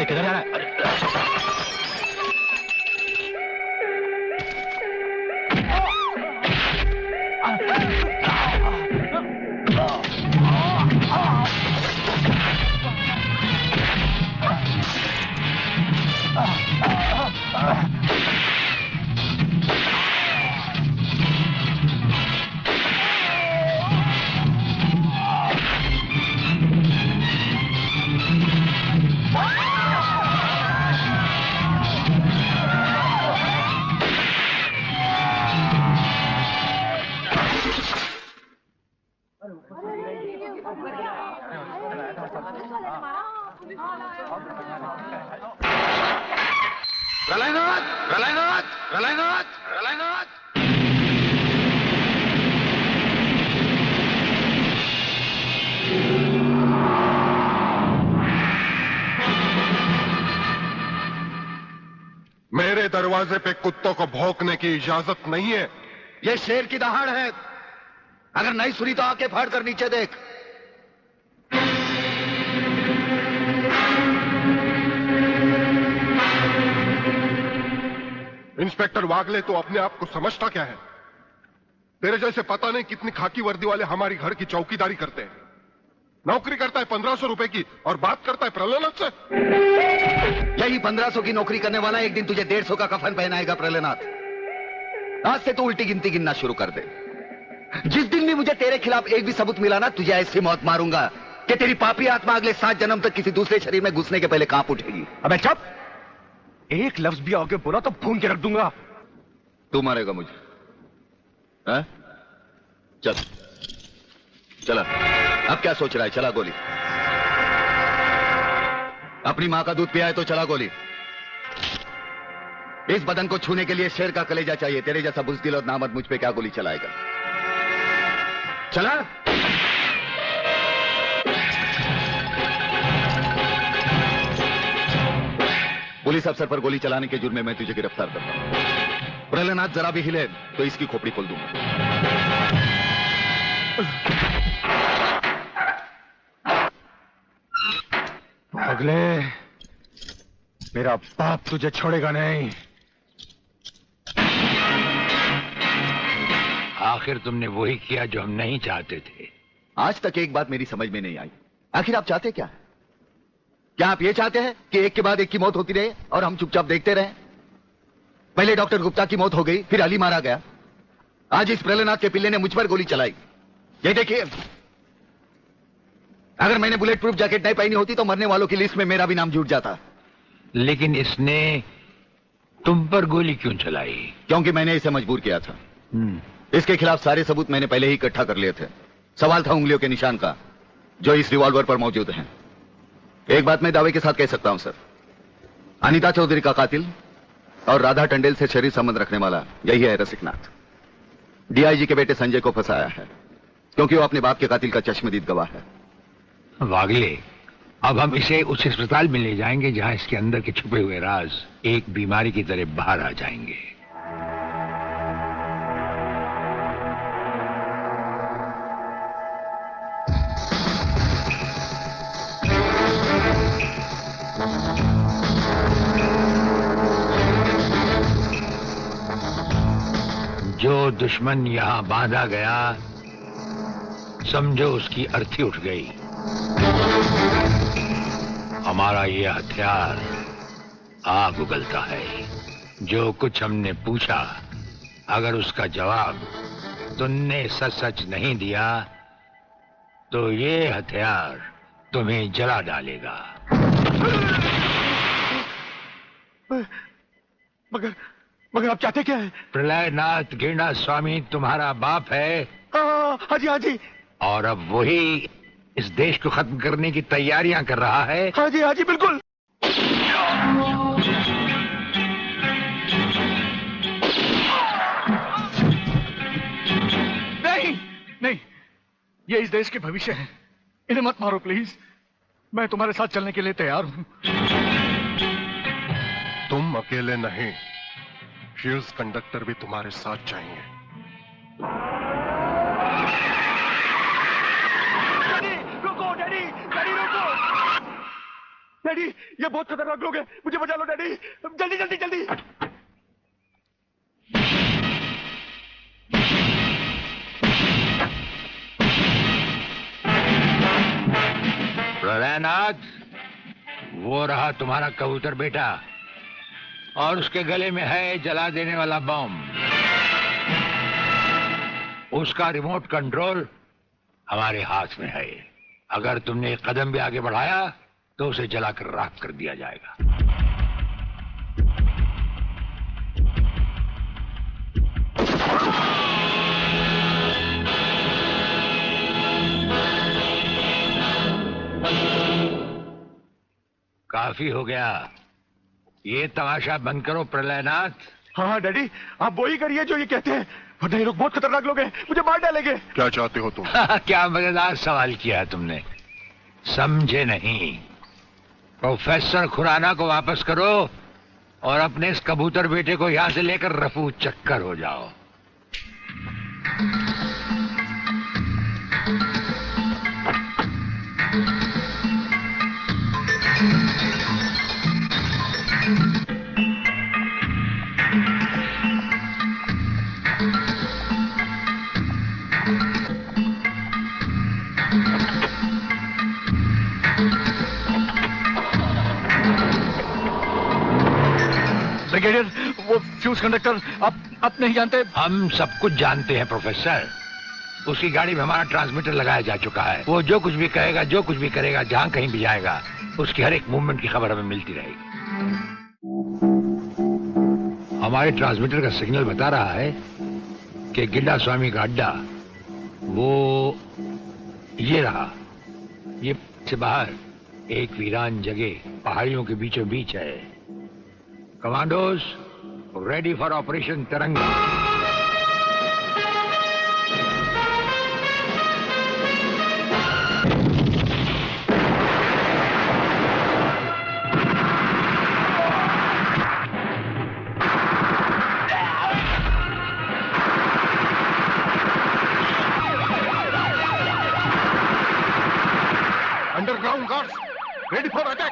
अरे किधर जा रहा है? प्रलयनाथ, प्रलयनाथ, प्रलयनाथ, प्रलयनाथ। मेरे दरवाजे पे कुत्तों को भौंकने की इजाजत नहीं है। ये शेर की दहाड़ है। अगर नहीं सुनी तो आके फाड़ कर नीचे देख। इंस्पेक्टर वागले तो अपने आप को समझता क्या है? तेरे जैसे पता नहीं कितनी खाकी वर्दी वाले हमारी घर की चौकीदारी करते हैं। नौकरी करता है 1500 रुपए की और बात करता है प्रलयनाथ से। यही 1500 की नौकरी करने वाला एक दिन तुझे 150 का कफन पहनाएगा प्रलयनाथ। आज से तू उल्टी गिनती गिनना शुरू कर दे। जिस दिन भी मुझे तेरे खिलाफ एक भी सबूत मिला ना, तुझे ऐसी मौत मारूंगा कि तेरी पापी आत्मा अगले 7 जन्म तक किसी दूसरे शरीर में घुसने के पहले कांप उठेगी। अबे चुप! एक लफ्ज भी आगे बोला तो भून के रख दूंगा। तू मारेगा मुझे? है? चल चला। अब क्या सोच रहा है? चला गोली। अपनी मां का दूध पिया है तो चला गोली। इस बदन को छूने के लिए शेर का कलेजा चाहिए। तेरे जैसा बुज़दिल और नामर्द मुझ पे क्या गोली चलाएगा? चला। पुलिस अफसर पर गोली चलाने के जुर्म में मैं तुझे गिरफ्तार करता हूं। प्रलयनाथ जरा भी हिले तो इसकी खोपड़ी खोल दूंगा। अगले मेरा बाप तुझे छोड़ेगा नहीं। आखिर तुमने वही किया जो हम नहीं चाहते थे। आज तक एक बात मेरी समझ में नहीं आई। आखिर आप चाहते क्या है? क्या आप ये चाहते हैं कि एक के बाद एक की मौत होती रहे और हम चुपचाप देखते रहें? पहले डॉक्टर गुप्ता की मौत हो गई, फिर अली मारा गया। आज इस प्रलयनाथ के पिल्ले ने मुझ पर गोली चलाई। ये देखिए, अगर मैंने बुलेट प्रूफ जैकेट नहीं पहनी होती तो मरने वालों की लिस्ट में मेरा भी नाम जुड़ जाता। लेकिन इसने तुम पर गोली क्यों चलाई? क्योंकि मैंने इसे मजबूर किया था। इसके खिलाफ सारे सबूत मैंने पहले ही इकट्ठा कर लिए थे। सवाल था उंगलियों के निशान का, जो इस रिवॉल्वर पर मौजूद हैं। एक बात मैं दावे के साथ कह सकता हूं सर, अनीता चौधरी का कातिल और राधा टंडेल से शरीर संबंध रखने वाला यही है रसिकनाथ। डीआईजी के बेटे संजय को फंसाया है क्योंकि वो अपने बाप के कातिल का चश्मदीद गवाह है। वागले, अब हम इसे उस अस्पताल में ले जाएंगे जहां इसके अंदर के छुपे हुए राज एक बीमारी की तरह बाहर आ जाएंगे। जो दुश्मन यहां बांधा गया, समझो उसकी अर्थी उठ गई। हमारा ये हथियार आग उगलता है। जो कुछ हमने पूछा, अगर उसका जवाब तुमने सच सच नहीं दिया तो ये हथियार तुम्हें जला डालेगा। मगर आप चाहते क्या है? प्रलयनाथ गिरना स्वामी तुम्हारा बाप है। हाँ जी, हाँ जी। और अब वही इस देश को खत्म करने की तैयारियां कर रहा है। हाँ जी, बिल्कुल। नहीं नहीं, ये इस देश के भविष्य है। इन्हें मत मारो प्लीज। मैं तुम्हारे साथ चलने के लिए तैयार हूं। तुम अकेले नहीं, फ्यूज कंडक्टर भी तुम्हारे साथ जाएंगे। डैडी रुको, डैडी रुको। डैडी, ये बहुत खतरनाक लोग हैं, मुझे बचा लो डैडी, जल्दी जल्दी जल्दी। प्रलयनाथ, वो रहा तुम्हारा कबूतर बेटा, और उसके गले में है जला देने वाला बम। उसका रिमोट कंट्रोल हमारे हाथ में है। अगर तुमने एक कदम भी आगे बढ़ाया तो उसे जलाकर राख कर दिया जाएगा। काफी हो गया, ये तमाशा बंद करो प्रलयनाथ। हाँ डैडी, आप वो ही करिए जो ये कहते हैं, वरना ये लोग बहुत खतरनाक लोग हैं, मुझे मार डालेंगे। क्या चाहते हो तुम? क्या मजेदार सवाल किया है तुमने, समझे नहीं। प्रोफेसर खुराना को वापस करो और अपने इस कबूतर बेटे को यहां से लेकर रफू चक्कर हो जाओ। ब्रिगेडियर, वो फ्यूज कंडक्टर आप नहीं जानते? हम सब कुछ जानते हैं प्रोफेसर। उसकी गाड़ी में हमारा ट्रांसमीटर लगाया जा चुका है। वो जो कुछ भी कहेगा, जो कुछ भी करेगा, जहां कहीं भी जाएगा, उसकी हर एक मूवमेंट की खबर हमें मिलती रहेगी। हमारे ट्रांसमीटर का सिग्नल बता रहा है कि गिड्डा स्वामी का अड्डा वो ये रहा। ये से बाहर एक वीरान जगह पहाड़ियों के बीचों बीच है। कमांडोज रेडी फॉर ऑपरेशन तिरंगा। Underground guards ready for attack.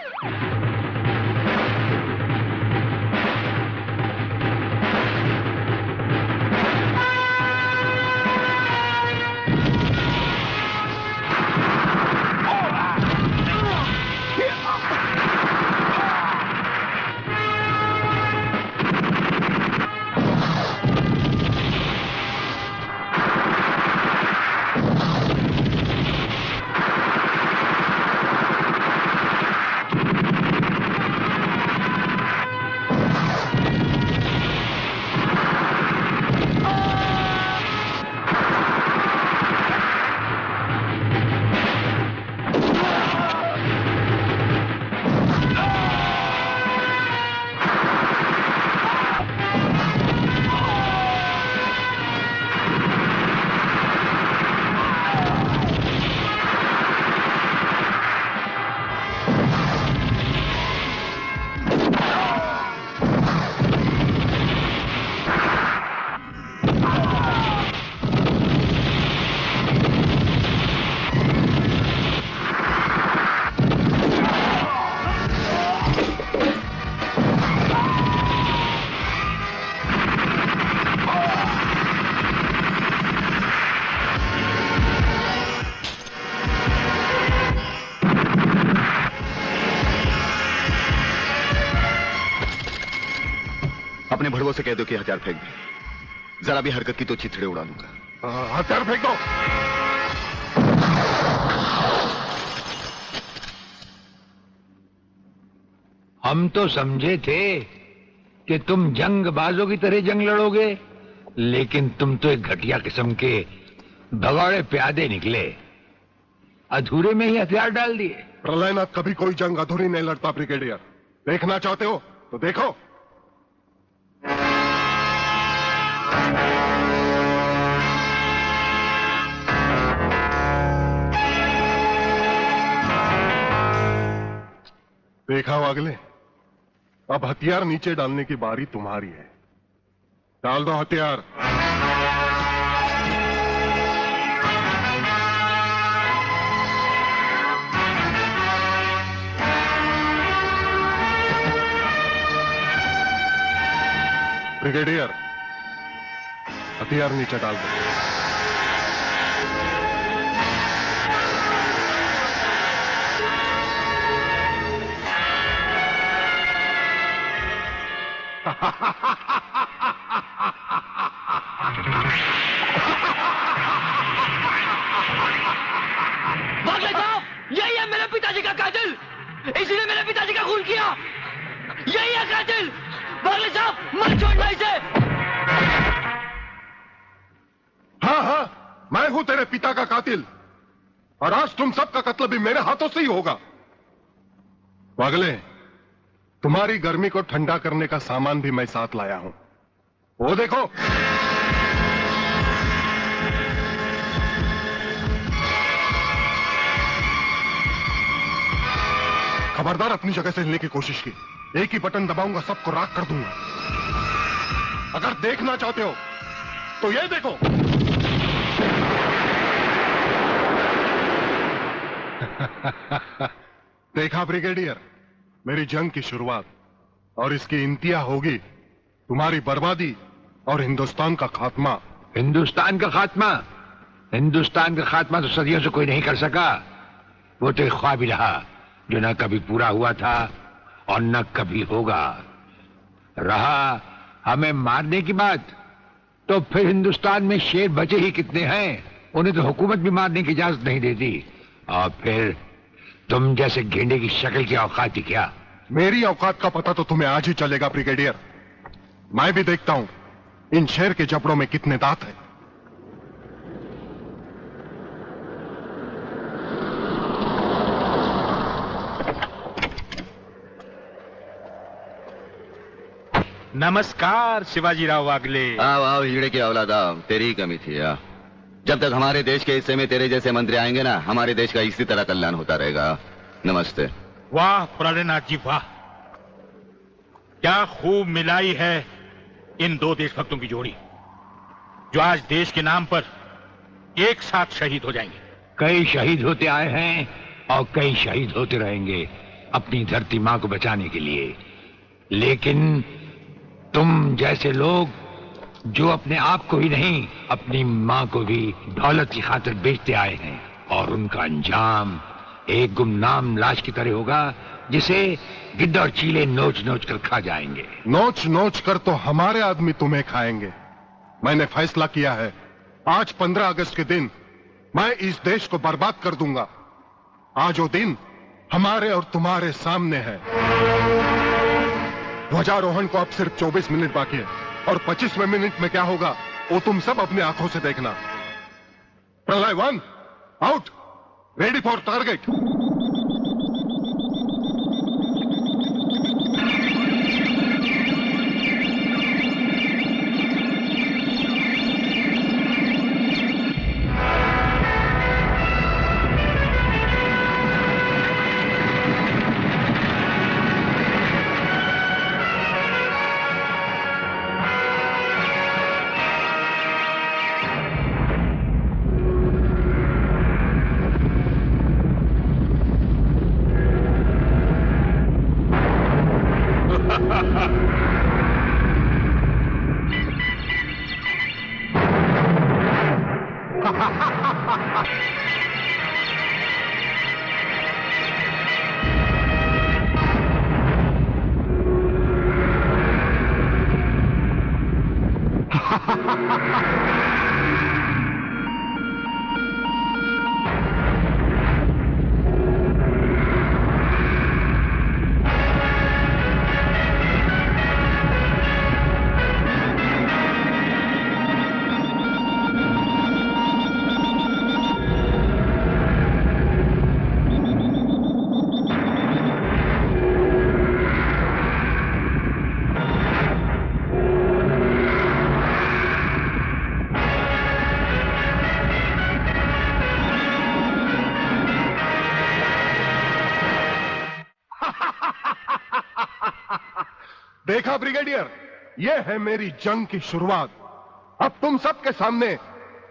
अपने भड़वों से कह दो कि हथियार फेंक दे। जरा भी हरकत की तो चिथड़े उड़ा दूंगा। हथियार फेंक दो। हम तो समझे थे कि तुम जंगबाजों की तरह जंग लड़ोगे, लेकिन तुम तो एक घटिया किस्म के भगौड़े प्यादे निकले। अधूरे में ही हथियार डाल दिए। प्रलयनाथ कभी कोई जंग अधूरी नहीं लड़ता ब्रिगेडियर। देखना चाहते हो तो देखो। देखा वागले, अब हथियार नीचे डालने की बारी तुम्हारी है। डाल दो हथियार। ब्रिगेडियर, हथियार नीचे डाल दो। बागले साहब, यही है मेरे पिताजी का कातिल, इसीने मेरे पिताजी का खून किया। यही है कातिल। बागले साहब, मत छोड़ना इसे। हाँ हाँ, मैं हूं तेरे पिता का कातिल, और आज तुम सबका कत्ल भी मेरे हाथों से ही होगा। पागले, तुम्हारी गर्मी को ठंडा करने का सामान भी मैं साथ लाया हूं, वो देखो। खबरदार अपनी जगह से हिलने की कोशिश की, एक ही बटन दबाऊंगा, सबको राख कर दूंगा। अगर देखना चाहते हो तो ये देखो। देखा ब्रिगेडियर, मेरी जंग की शुरुआत, और इसकी इंतहा होगी तुम्हारी बर्बादी और हिंदुस्तान का खात्मा। हिंदुस्तान का खात्मा? हिंदुस्तान का खात्मा तो सदियों से कोई नहीं कर सका। वो तो एक ख्वाब ही रहा जो न कभी पूरा हुआ था और न कभी होगा। रहा हमें मारने की बात, तो फिर हिंदुस्तान में शेर बचे ही कितने हैं, उन्हें तो हुकूमत भी मारने की इजाजत नहीं देती। और फिर तुम जैसे गेंडे की शक्ल की औकात ही क्या? मेरी औकात का पता तो तुम्हें आज ही चलेगा ब्रिगेडियर। मैं भी देखता हूं इन शेर के जबड़ों में कितने दांत हैं। नमस्कार शिवाजीराव वागले। आओ आओ हिजड़े की औलाद आओ, तेरी ही कमी थी। आ जब तक हमारे देश के हिस्से में तेरे जैसे मंत्री आएंगे ना, हमारे देश का इसी तरह कल्याण होता रहेगा। नमस्ते। वाह प्राणनाथ जी वाह, क्या खूब मिलाई है इन दो देशभक्तों की जोड़ी, जो आज देश के नाम पर एक साथ शहीद हो जाएंगे। कई शहीद होते आए हैं और कई शहीद होते रहेंगे अपनी धरती मां को बचाने के लिए। लेकिन तुम जैसे लोग जो अपने आप को ही नहीं, अपनी मां को भी दौलत की खातिर बेचते आए हैं, और उनका अंजाम एक गुमनाम लाश की तरह होगा जिसे गिद्ध और चीले नोच नोच कर खा जाएंगे। नोच नोच कर तो हमारे आदमी तुम्हें खाएंगे। मैंने फैसला किया है, आज 15 अगस्त के दिन मैं इस देश को बर्बाद कर दूंगा। आज वो दिन हमारे और तुम्हारे सामने है। ध्वजारोहण को अब सिर्फ 24 मिनट बाकी है, और 25वें मिनट में क्या होगा वो तुम सब अपनी आंखों से देखना। प्रलय 1 आउट, रेडी फॉर टारगेट। देखा ब्रिगेडियर, ये है मेरी जंग की शुरुआत। अब तुम सबके सामने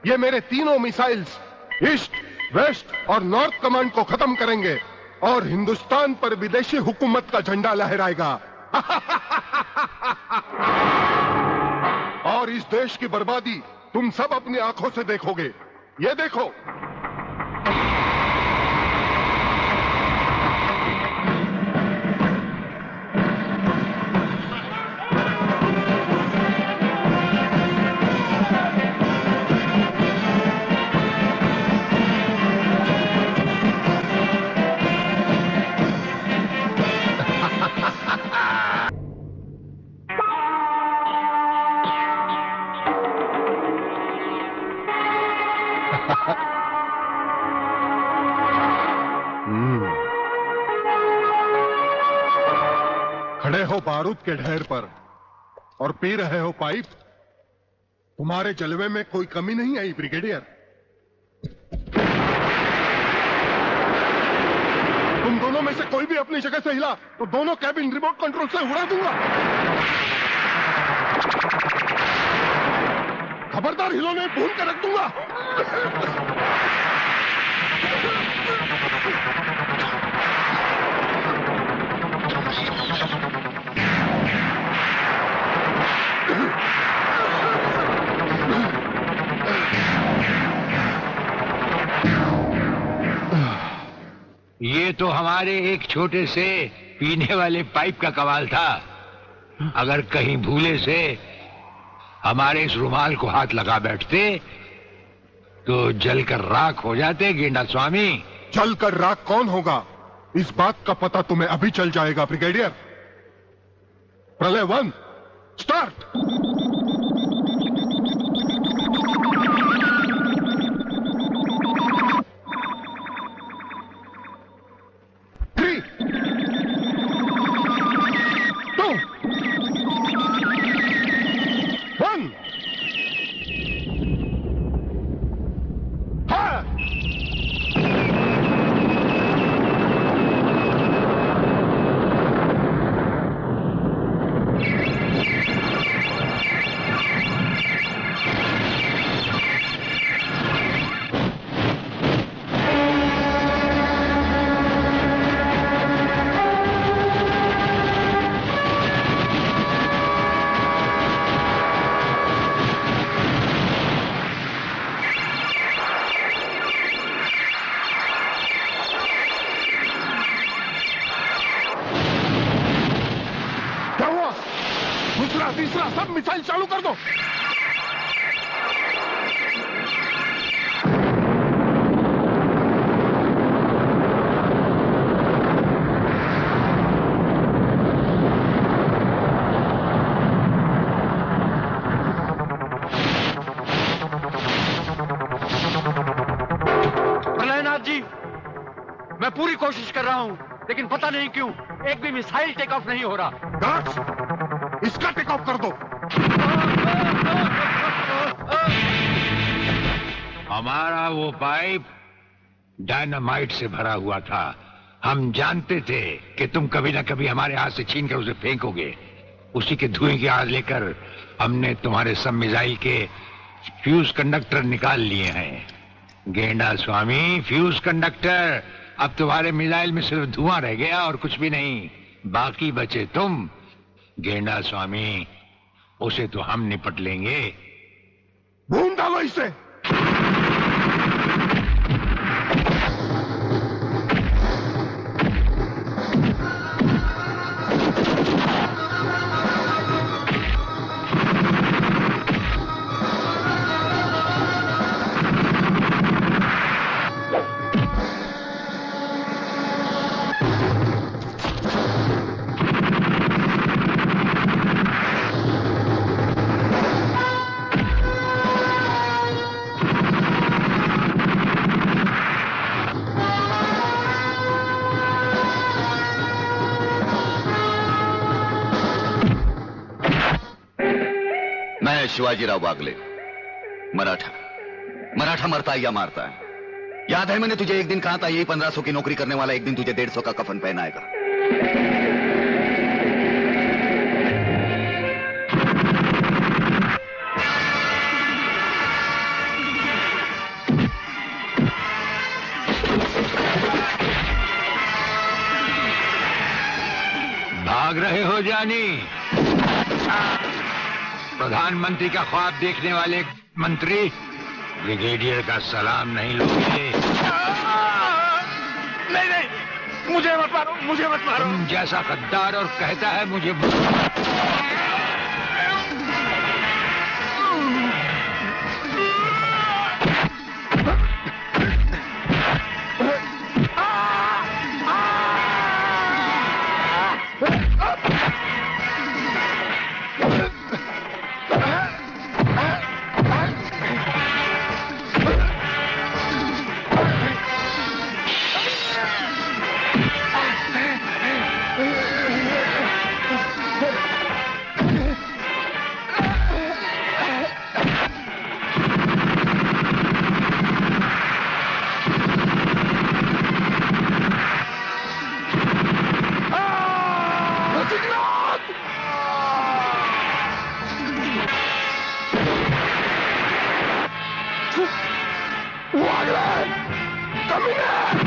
ये मेरे तीनों मिसाइल्स ईस्ट, वेस्ट और नॉर्थ कमांड को खत्म करेंगे, और हिंदुस्तान पर विदेशी हुकूमत का झंडा लहराएगा। और इस देश की बर्बादी तुम सब अपनी आंखों से देखोगे। ये देखो, खड़े हो बारूद के ढेर पर और पी रहे हो पाइप। तुम्हारे जलवे में कोई कमी नहीं आई ब्रिगेडियर। तुम दोनों में से कोई भी अपनी जगह से हिला तो दोनों कैबिन रिमोट कंट्रोल से उड़ा दूंगा। खबरदार, हिलो नहीं, भून कर रख दूंगा। ये तो हमारे एक छोटे से पीने वाले पाइप का कमाल था। अगर कहीं भूले से हमारे इस रुमाल को हाथ लगा बैठते तो जलकर राख हो जाते गेंडा स्वामी। जलकर राख कौन होगा, इस बात का पता तुम्हें अभी चल जाएगा ब्रिगेडियर। प्रलय 1 स्टार्ट। तीसरा सब मिसाइल चालू कर दो। प्रलयनाथ जी, मैं पूरी कोशिश कर रहा हूं, लेकिन पता नहीं क्यों एक भी मिसाइल टेक ऑफ नहीं हो रहा। गार्ड्स, इसका टेक ऑफ कर दो। हमारा वो पाइप डायनामाइट से भरा हुआ था। हम जानते थे कि तुम कभी ना कभी हमारे हाथ से छीन कर उसे फेंकोगे। उसी के धुएं की आग लेकर हमने तुम्हारे सब मिसाइल के फ्यूज कंडक्टर निकाल लिए हैं। गेंडा स्वामी, फ्यूज कंडक्टर, अब तुम्हारे मिसाइल में सिर्फ धुआं रह गया और कुछ भी नहीं। बाकी बचे तुम। गेंडा स्वामी, उसे तो हम निपट लेंगे। भून डालो इसे। शिवाजीराव बागले, मराठा मरता है या मारता है। याद है मैंने तुझे एक दिन कहा था, यही 1500 की नौकरी करने वाला एक दिन तुझे 150 का कफन पहनाएगा। भाग रहे हो जानी? प्रधानमंत्री का ख्वाब देखने वाले मंत्री ब्रिगेडियर का सलाम नहीं लोगे। नहीं नहीं, मुझे मत मारो, मुझे मत मारो। तुम जैसा गद्दार और कहता है मुझे Coming out!